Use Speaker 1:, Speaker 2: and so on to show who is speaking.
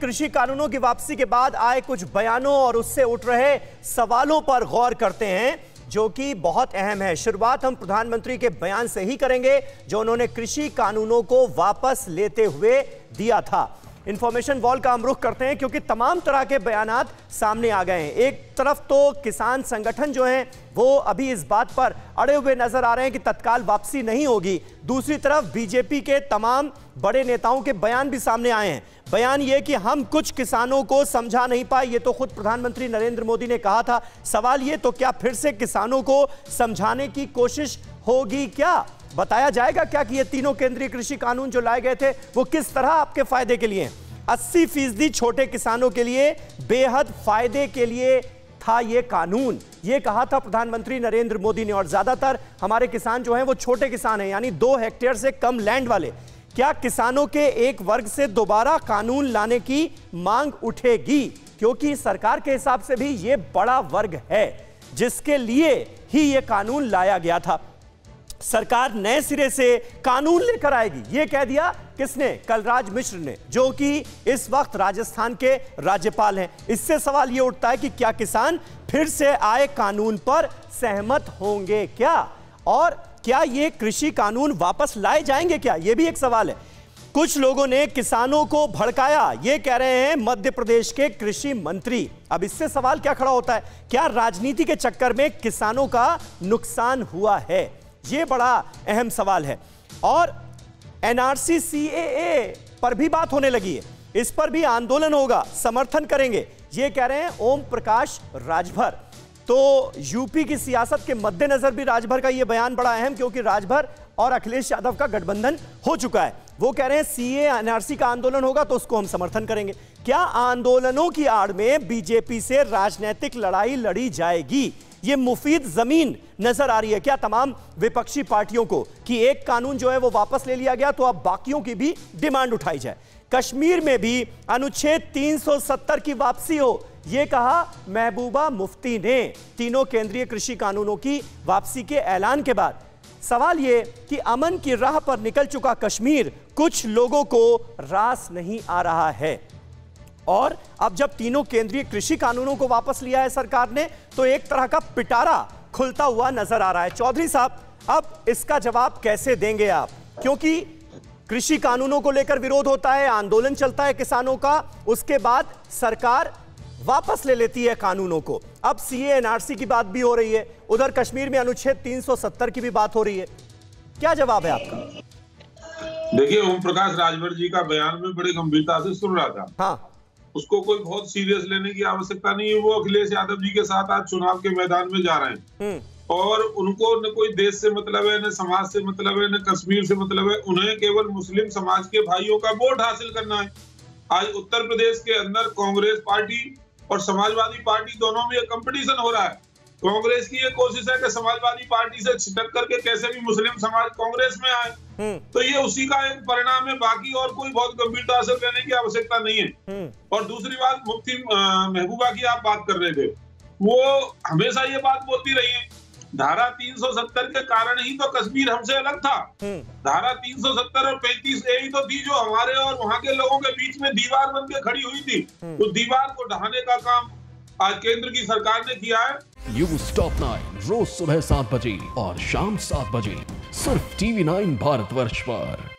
Speaker 1: कृषि कानूनों की वापसी के बाद आए कुछ बयानों और उससे उठ रहे सवालों पर गौर करते हैं, जो कि बहुत अहम है। शुरुआत हम प्रधानमंत्री के बयान से ही करेंगे, जो उन्होंने कृषि कानूनों को वापस लेते हुए दिया था। इंफॉर्मेशन वॉल का हम रुख करते हैं, क्योंकि तमाम तरह के बयानात सामने आ गए हैं। एक तरफ तो किसान संगठन जो हैं वो अभी इस बात पर अड़े हुए नजर आ रहे हैं कि तत्काल वापसी नहीं होगी। दूसरी तरफ बीजेपी के तमाम बड़े नेताओं के बयान भी सामने आए हैं। बयान ये कि हम कुछ किसानों को समझा नहीं पाए, ये तो खुद प्रधानमंत्री नरेंद्र मोदी ने कहा था। सवाल ये, तो क्या फिर से किसानों को समझाने की कोशिश होगी? क्या बताया जाएगा क्या कि ये तीनों केंद्रीय कृषि कानून जो लाए गए थे वो किस तरह आपके फायदे के लिए? 80% छोटे किसानों के लिए बेहद फायदे के लिए था ये कानून, ये कहा था प्रधानमंत्री नरेंद्र मोदी ने। और ज्यादातर हमारे किसान जो हैं वो छोटे किसान हैं, यानी 2 हेक्टेयर से कम लैंड वाले। क्या किसानों के एक वर्ग से दोबारा कानून लाने की मांग उठेगी? क्योंकि सरकार के हिसाब से भी ये बड़ा वर्ग है जिसके लिए ही ये कानून लाया गया था। सरकार नए सिरे से कानून लेकर आएगी, यह कह दिया किसने? कलराज मिश्र ने, जो कि इस वक्त राजस्थान के राज्यपाल हैं। इससे सवाल यह उठता है कि क्या किसान फिर से आए कानून पर सहमत होंगे क्या? और क्या ये कृषि कानून वापस लाए जाएंगे क्या? यह भी एक सवाल है। कुछ लोगों ने किसानों को भड़काया, ये कह रहे हैं मध्य प्रदेश के कृषि मंत्री। अब इससे सवाल क्या खड़ा होता है, क्या राजनीति के चक्कर में किसानों का नुकसान हुआ है? ये बड़ा अहम सवाल है। और एनआरसी सीएए पर भी बात होने लगी है, इस पर भी आंदोलन होगा, समर्थन करेंगे, ये कह रहे हैं ओम प्रकाश राजभर। तो यूपी की सियासत के मद्देनजर भी राजभर का यह बयान बड़ा अहम, क्योंकि राजभर और अखिलेश यादव का गठबंधन हो चुका है। वो कह रहे हैं सीए एनआरसी का आंदोलन होगा तो उसको हम समर्थन करेंगे। क्या आंदोलनों की आड़ में बीजेपी से राजनीतिक लड़ाई लड़ी जाएगी? ये मुफीद जमीन नजर आ रही है क्या तमाम विपक्षी पार्टियों को कि एक कानून जो है वो वापस ले लिया गया तो अब बाकियों की भी डिमांड उठाई जाए? कश्मीर में भी अनुच्छेद 370 की वापसी हो, यह कहा महबूबा मुफ्ती ने तीनों केंद्रीय कृषि कानूनों की वापसी के ऐलान के बाद। सवाल यह कि अमन की राह पर निकल चुका कश्मीर कुछ लोगों को रास नहीं आ रहा है। और अब जब तीनों केंद्रीय कृषि कानूनों को वापस लिया है सरकार ने, तो एक तरह का पिटारा खुलता हुआ नजर आ रहा है। चौधरी साहब, अब इसका जवाब कैसे देंगे आप? क्योंकि कृषि कानूनों को लेकर विरोध होता है, आंदोलन चलता है किसानों का, उसके बाद सरकार वापस ले लेती है कानूनों को। अब सीए एनआरसी की बात भी हो रही है, उधर कश्मीर में अनुच्छेद 370 की भी बात हो रही है। क्या जवाब है आपका?
Speaker 2: देखिए, ओम प्रकाश राजभर जी का बयान में बड़ी गंभीरता से सुन रहा था।
Speaker 1: हाँ,
Speaker 2: उसको कोई बहुत सीरियस लेने की आवश्यकता नहीं है। वो अखिलेश यादव जी के साथ आज चुनाव के मैदान में जा रहे हैं और उनको न कोई देश से मतलब है, न समाज से मतलब है, न कश्मीर से मतलब है। उन्हें केवल मुस्लिम समाज के भाइयों का वोट हासिल करना है। आज उत्तर प्रदेश के अंदर कांग्रेस पार्टी और समाजवादी पार्टी दोनों में कंपटीशन हो रहा है। कांग्रेस की ये कोशिश है कि समाजवादी पार्टी से छिटक करके कैसे भी मुस्लिम समाज कांग्रेस में आए, तो ये उसी का एक परिणाम है। बाकी और कोई बहुत गंभीरता से लेने की आवश्यकता नहीं है। और दूसरी बात, मुफ्ती महबूबा की आप बात कर रहे थे, वो हमेशा ये बात बोलती रही है, धारा 370 के कारण ही तो कश्मीर हमसे अलग था। धारा 370 और 35A ही तो थी जो हमारे और वहां के लोगों के बीच में दीवार बन के खड़ी हुई थी। तो दीवार को ढहाने का काम आज केंद्र की सरकार ने किया है।
Speaker 3: न्यूज़ टॉप 9 रोज सुबह 7 बजे और शाम 7 बजे सिर्फ TV9 भारतवर्ष पर।